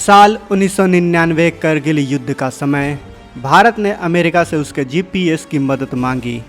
साल 1999 करगिल युद्ध का समय भारत ने अमेरिका से उसके जीपीएस की मदद मांगी,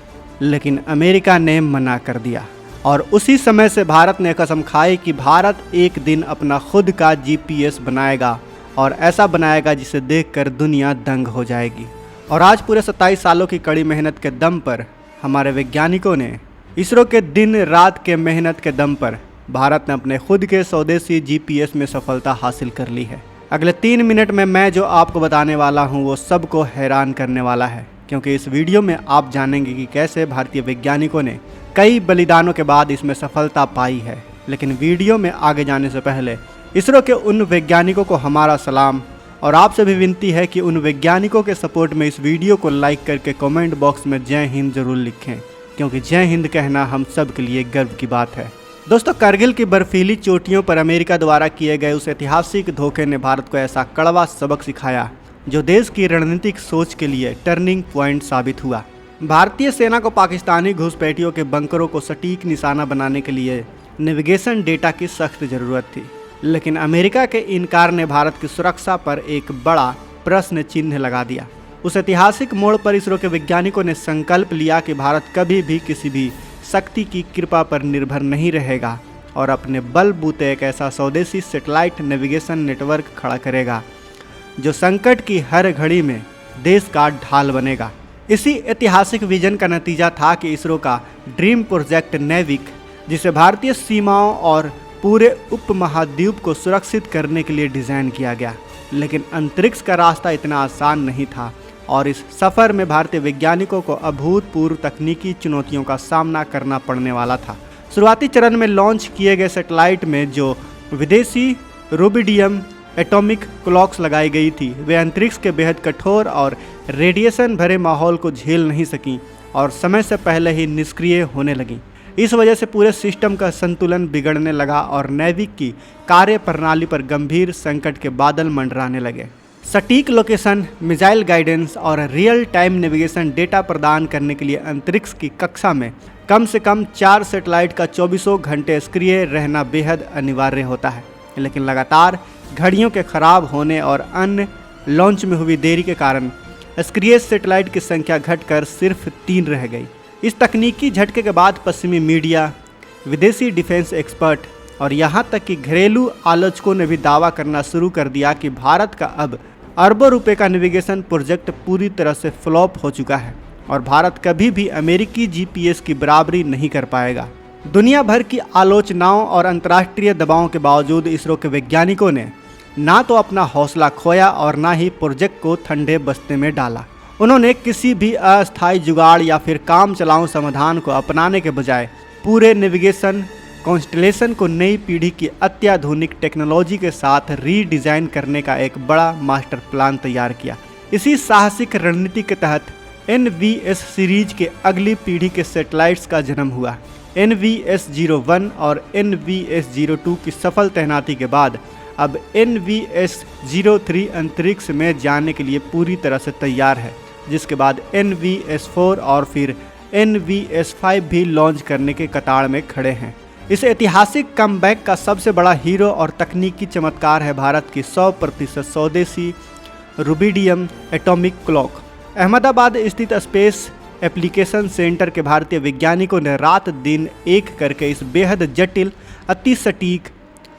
लेकिन अमेरिका ने मना कर दिया। और उसी समय से भारत ने कसम खाई कि भारत एक दिन अपना खुद का जीपीएस बनाएगा और ऐसा बनाएगा जिसे देखकर दुनिया दंग हो जाएगी। और आज पूरे 27 सालों की कड़ी मेहनत के दम पर हमारे वैज्ञानिकों ने, इसरो के दिन रात के मेहनत के दम पर भारत ने अपने खुद के स्वदेशी जीपीएस में सफलता हासिल कर ली है। अगले 3 मिनट में मैं जो आपको बताने वाला हूं वो सबको हैरान करने वाला है, क्योंकि इस वीडियो में आप जानेंगे कि कैसे भारतीय वैज्ञानिकों ने कई बलिदानों के बाद इसमें सफलता पाई है। लेकिन वीडियो में आगे जाने से पहले इसरो के उन वैज्ञानिकों को हमारा सलाम, और आपसे भी विनती है कि उन वैज्ञानिकों के सपोर्ट में इस वीडियो को लाइक करके कमेंट बॉक्स में जय हिंद जरूर लिखें, क्योंकि जय हिंद कहना हम सब के लिए गर्व की बात है। दोस्तों, करगिल की बर्फीली चोटियों पर अमेरिका द्वारा किए गए उस ऐतिहासिक धोखे ने भारत को ऐसा कड़वा सबक सिखाया जो देश की रणनीतिक सोच के लिए टर्निंग पॉइंट साबित हुआ। भारतीय सेना को पाकिस्तानी घुसपैठियों के बंकरों को सटीक निशाना बनाने के लिए नेविगेशन डेटा की सख्त जरूरत थी, लेकिन अमेरिका के इनकार ने भारत की सुरक्षा पर एक बड़ा प्रश्न चिन्ह लगा दिया। उस ऐतिहासिक मोड़ पर इसरो के वैज्ञानिकों ने संकल्प लिया कि भारत कभी भी किसी भी शक्ति की कृपा पर निर्भर नहीं रहेगा और अपने बलबूते एक ऐसा स्वदेशी सैटेलाइट नेविगेशन नेटवर्क खड़ा करेगा जो संकट की हर घड़ी में देश का ढाल बनेगा। इसी ऐतिहासिक विजन का नतीजा था कि इसरो का ड्रीम प्रोजेक्ट नेविक, जिसे भारतीय सीमाओं और पूरे उपमहाद्वीप को सुरक्षित करने के लिए डिज़ाइन किया गया। लेकिन अंतरिक्ष का रास्ता इतना आसान नहीं था और इस सफ़र में भारतीय वैज्ञानिकों को अभूतपूर्व तकनीकी चुनौतियों का सामना करना पड़ने वाला था। शुरुआती चरण में लॉन्च किए गए सैटेलाइट में जो विदेशी रूबिडियम एटॉमिक क्लॉक्स लगाई गई थी, वे अंतरिक्ष के बेहद कठोर और रेडिएशन भरे माहौल को झेल नहीं सकीं और समय से पहले ही निष्क्रिय होने लगीं। इस वजह से पूरे सिस्टम का संतुलन बिगड़ने लगा और नेविक की कार्य प्रणाली पर गंभीर संकट के बादल मंडराने लगे। सटीक लोकेशन, मिसाइल गाइडेंस और रियल टाइम नेविगेशन डेटा प्रदान करने के लिए अंतरिक्ष की कक्षा में कम से कम 4 सैटेलाइट का 24 घंटे सक्रिय रहना बेहद अनिवार्य होता है। लेकिन लगातार घड़ियों के खराब होने और अन्य लॉन्च में हुई देरी के कारण सक्रिय सैटेलाइट की संख्या घटकर सिर्फ 3 रह गई। इस तकनीकी झटके के बाद पश्चिमी मीडिया, विदेशी डिफेंस एक्सपर्ट और यहाँ तक कि घरेलू आलोचकों ने भी दावा करना शुरू कर दिया कि भारत का अब अरबों रुपए का नेविगेशन प्रोजेक्ट पूरी तरह से फ्लॉप हो चुका है और भारत कभी भी अमेरिकी जीपीएस की बराबरी नहीं कर पाएगा। दुनिया भर की आलोचनाओं और अंतर्राष्ट्रीय दबावों के बावजूद इसरो के वैज्ञानिकों ने ना तो अपना हौसला खोया और ना ही प्रोजेक्ट को ठंडे बस्ते में डाला। उन्होंने किसी भी अस्थायी जुगाड़ या फिर काम चलाऊ समाधान को अपनाने के बजाय पूरे नेविगेशन कॉन्स्टलेशन को नई पीढ़ी की अत्याधुनिक टेक्नोलॉजी के साथ रीडिज़ाइन करने का एक बड़ा मास्टर प्लान तैयार किया। इसी साहसिक रणनीति के तहत NVS सीरीज के अगली पीढ़ी के सैटेलाइट्स का जन्म हुआ। NVS-01 और NVS-02 की सफल तैनाती के बाद अब NVS-03 अंतरिक्ष में जाने के लिए पूरी तरह से तैयार है, जिसके बाद NVS-4 और फिर NVS-5 भी लॉन्च करने के कतार में खड़े हैं। इस ऐतिहासिक कमबैक का सबसे बड़ा हीरो और तकनीकी चमत्कार है भारत की 100% स्वदेशी रूबिडियम एटॉमिक क्लॉक। अहमदाबाद स्थित स्पेस एप्लीकेशन सेंटर के भारतीय वैज्ञानिकों ने रात दिन एक करके इस बेहद जटिल, अति सटीक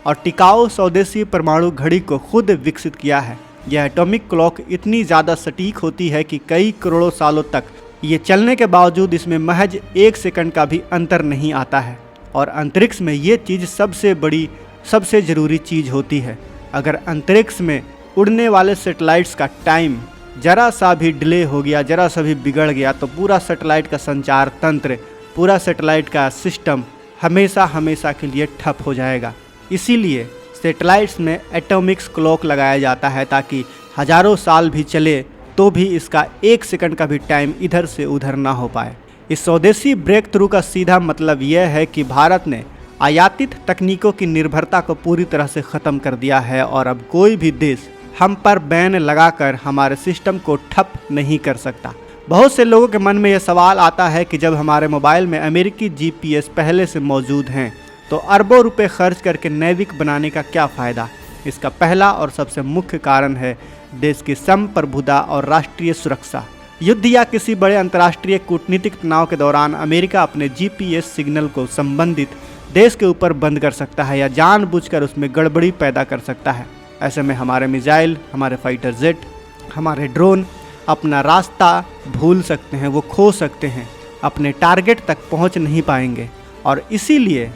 और टिकाऊ स्वदेशी परमाणु घड़ी को खुद विकसित किया है। यह एटॉमिक क्लॉक इतनी ज़्यादा सटीक होती है कि कई करोड़ों सालों तक ये चलने के बावजूद इसमें महज 1 सेकंड का भी अंतर नहीं आता है। और अंतरिक्ष में ये चीज़ सबसे बड़ी, सबसे ज़रूरी चीज़ होती है। अगर अंतरिक्ष में उड़ने वाले सैटेलाइट्स का टाइम जरा सा भी डिले हो गया, जरा सा भी बिगड़ गया, तो पूरा सैटेलाइट का संचार तंत्र, पूरा सैटेलाइट का सिस्टम हमेशा हमेशा के लिए ठप हो जाएगा। इसीलिए सैटेलाइट्स में एटॉमिक्स क्लॉक लगाया जाता है ताकि हजारों साल भी चले तो भी इसका 1 सेकंड का भी टाइम इधर से उधर ना हो पाए। इस स्वदेशी ब्रेक थ्रू का सीधा मतलब यह है कि भारत ने आयातित तकनीकों की निर्भरता को पूरी तरह से ख़त्म कर दिया है और अब कोई भी देश हम पर बैन लगाकर हमारे सिस्टम को ठप नहीं कर सकता। बहुत से लोगों के मन में यह सवाल आता है कि जब हमारे मोबाइल में अमेरिकी जीपीएस पहले से मौजूद हैं तो अरबों रुपए खर्च करके नेविक बनाने का क्या फ़ायदा। इसका पहला और सबसे मुख्य कारण है देश की संप्रभुता और राष्ट्रीय सुरक्षा। युद्ध या किसी बड़े अंतर्राष्ट्रीय कूटनीतिक तनाव के दौरान अमेरिका अपने जीपीएस सिग्नल को संबंधित देश के ऊपर बंद कर सकता है या जानबूझकर उसमें गड़बड़ी पैदा कर सकता है। ऐसे में हमारे मिसाइल, हमारे फाइटर जेट, हमारे ड्रोन अपना रास्ता भूल सकते हैं, वो खो सकते हैं, अपने टारगेट तक पहुंच नहीं पाएंगे। और इसीलिए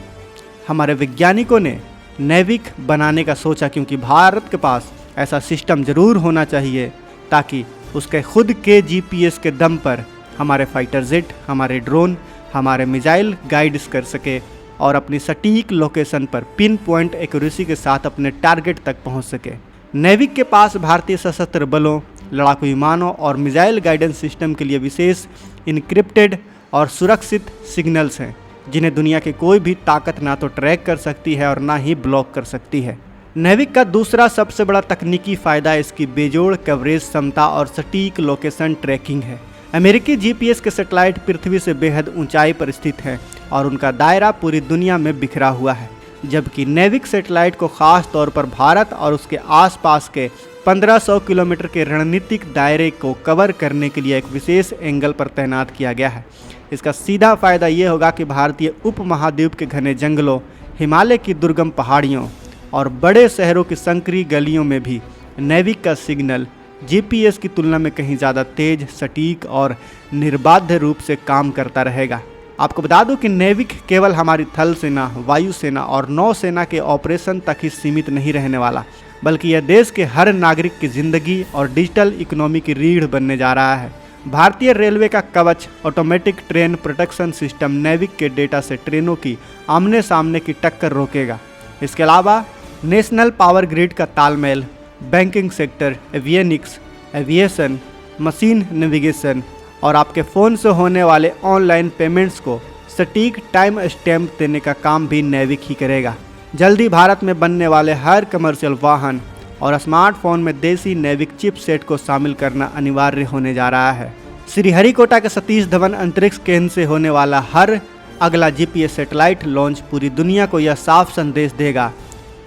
हमारे वैज्ञानिकों ने नेविक बनाने का सोचा, क्योंकि भारत के पास ऐसा सिस्टम ज़रूर होना चाहिए ताकि उसके खुद के जीपीएस के दम पर हमारे फाइटर जेट, हमारे ड्रोन, हमारे मिसाइल गाइड्स कर सके और अपनी सटीक लोकेशन पर पिन पॉइंट एक्यूरेसी के साथ अपने टारगेट तक पहुंच सके। नेविक के पास भारतीय सशस्त्र बलों, लड़ाकू विमानों और मिसाइल गाइडेंस सिस्टम के लिए विशेष इनक्रिप्टेड और सुरक्षित सिग्नल्स हैं, जिन्हें दुनिया की कोई भी ताकत ना तो ट्रैक कर सकती है और ना ही ब्लॉक कर सकती है। नेविक का दूसरा सबसे बड़ा तकनीकी फ़ायदा इसकी बेजोड़ कवरेज क्षमता और सटीक लोकेशन ट्रैकिंग है। अमेरिकी जीपीएस के सैटेलाइट पृथ्वी से बेहद ऊंचाई पर स्थित हैं और उनका दायरा पूरी दुनिया में बिखरा हुआ है, जबकि नेविक सैटेलाइट को खास तौर पर भारत और उसके आसपास के 1500 किलोमीटर के रणनीतिक दायरे को कवर करने के लिए एक विशेष एंगल पर तैनात किया गया है। इसका सीधा फायदा ये होगा कि भारतीय उपमहाद्वीप के घने जंगलों, हिमालय की दुर्गम पहाड़ियों और बड़े शहरों की संकरी गलियों में भी नेविक का सिग्नल जीपीएस की तुलना में कहीं ज़्यादा तेज, सटीक और निर्बाध रूप से काम करता रहेगा। आपको बता दूं कि नेविक केवल हमारी थल सेना, वायुसेना और नौसेना के ऑपरेशन तक ही सीमित नहीं रहने वाला, बल्कि यह देश के हर नागरिक की जिंदगी और डिजिटल इकोनॉमी की रीढ़ बनने जा रहा है। भारतीय रेलवे का कवच automatic train protection system NavIC के डेटा से ट्रेनों की आमने सामने की टक्कर रोकेगा। इसके अलावा नेशनल पावर ग्रिड का तालमेल, banking sector, avionics, aviation, machine navigation और आपके फ़ोन से होने वाले ऑनलाइन पेमेंट्स को सटीक टाइम स्टैम्प देने का काम भी नेविक ही करेगा। जल्दी भारत में बनने वाले हर कमर्शियल वाहन और स्मार्टफोन में देसी नेविक चिपसेट को शामिल करना अनिवार्य होने जा रहा है। श्रीहरिकोटा के सतीश धवन अंतरिक्ष केंद्र से होने वाला हर अगला जीपीएस सैटेलाइट लॉन्च पूरी दुनिया को यह साफ संदेश देगा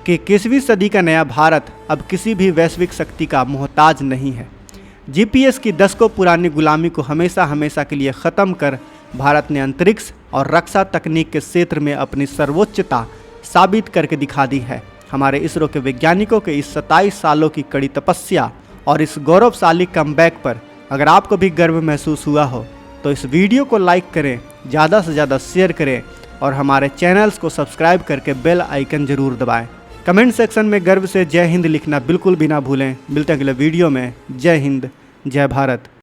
कि 21वीं सदी का नया भारत अब किसी भी वैश्विक शक्ति का मोहताज नहीं है। जीपीएस की दशकों पुरानी गुलामी को हमेशा हमेशा के लिए ख़त्म कर भारत ने अंतरिक्ष और रक्षा तकनीक के क्षेत्र में अपनी सर्वोच्चता साबित करके दिखा दी है। हमारे इसरो के वैज्ञानिकों के इस 27 सालों की कड़ी तपस्या और इस गौरवशाली कमबैक पर अगर आपको भी गर्व महसूस हुआ हो तो इस वीडियो को लाइक करें, ज़्यादा से ज़्यादा शेयर करें और हमारे चैनल्स को सब्सक्राइब करके बेल आइकन ज़रूर दबाएं। कमेंट सेक्शन में गर्व से जय हिंद लिखना बिल्कुल भी ना भूलें। मिलते हैं अगले वीडियो में। जय हिंद, जय भारत।